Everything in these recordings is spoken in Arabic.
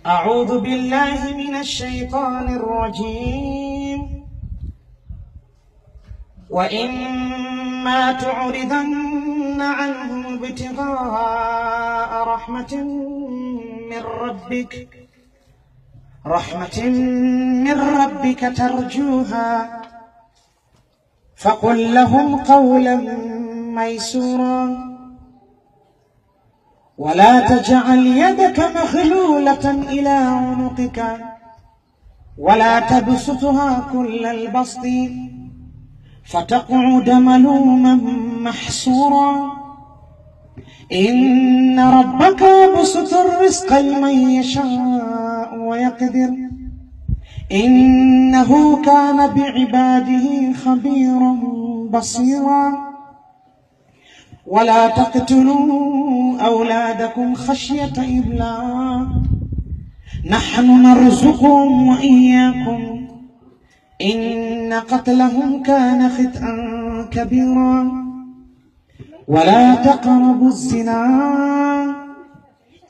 أعوذ بالله من الشيطان الرجيم. وإما تعرضن عنهم ابتغاء رحمة من ربك ترجوها فقل لهم قولا ميسورا ولا تجعل يدك مغلولة إلى عنقك ولا تبسطها كل البسط فتقعد ملوما محسورا إن ربك يبسط الرزق لمن يشاء ويقدر إنه كان بعباده خبيرا بصيرا ولا تقتلوا أولادكم خشية إملاق نحن نرزقهم وإياكم إن قتلهم كان خطئا كبيرا ولا تقربوا الزنا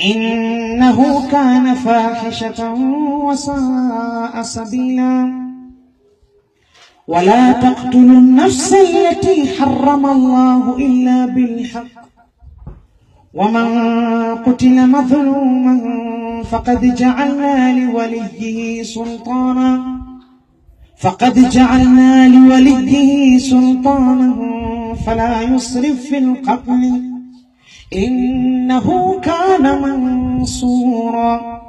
إنه كان فاحشة وساء سبيلا ولا تقتلوا النفس التي حرم الله إلا بالحق ومن قتل مظلوما فقد جعلنا لوليه سلطانا فلا يسرف في القتل إنه كان منصورا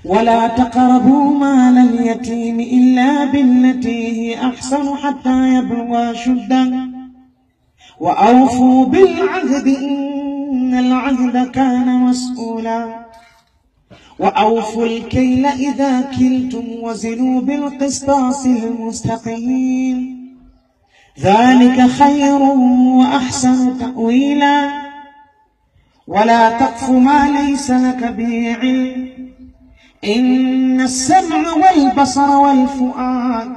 ولا تقربوا مال اليتيم إلا بالتي هي أحسن حتى يبلغ أشده وأوفوا بالعهد إن العهد كان مسؤولا وأوفوا الكيل إذا كلتم وزنوا بالقسطاس المستقيم ذلك خير وأحسن تأويلا ولا تقف ما ليس لك به علم إن السمع والبصر والفؤاد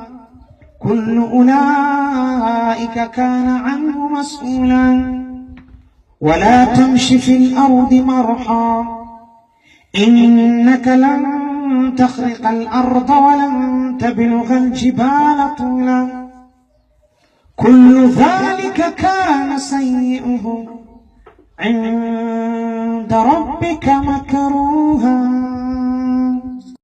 كل أولئك كان عنه مسؤولا ولا تمش في الأرض مرحا إنك لن تخرق الأرض ولن تبلغ الجبال طولا كل ذلك كان سيئه عند ربك مكروها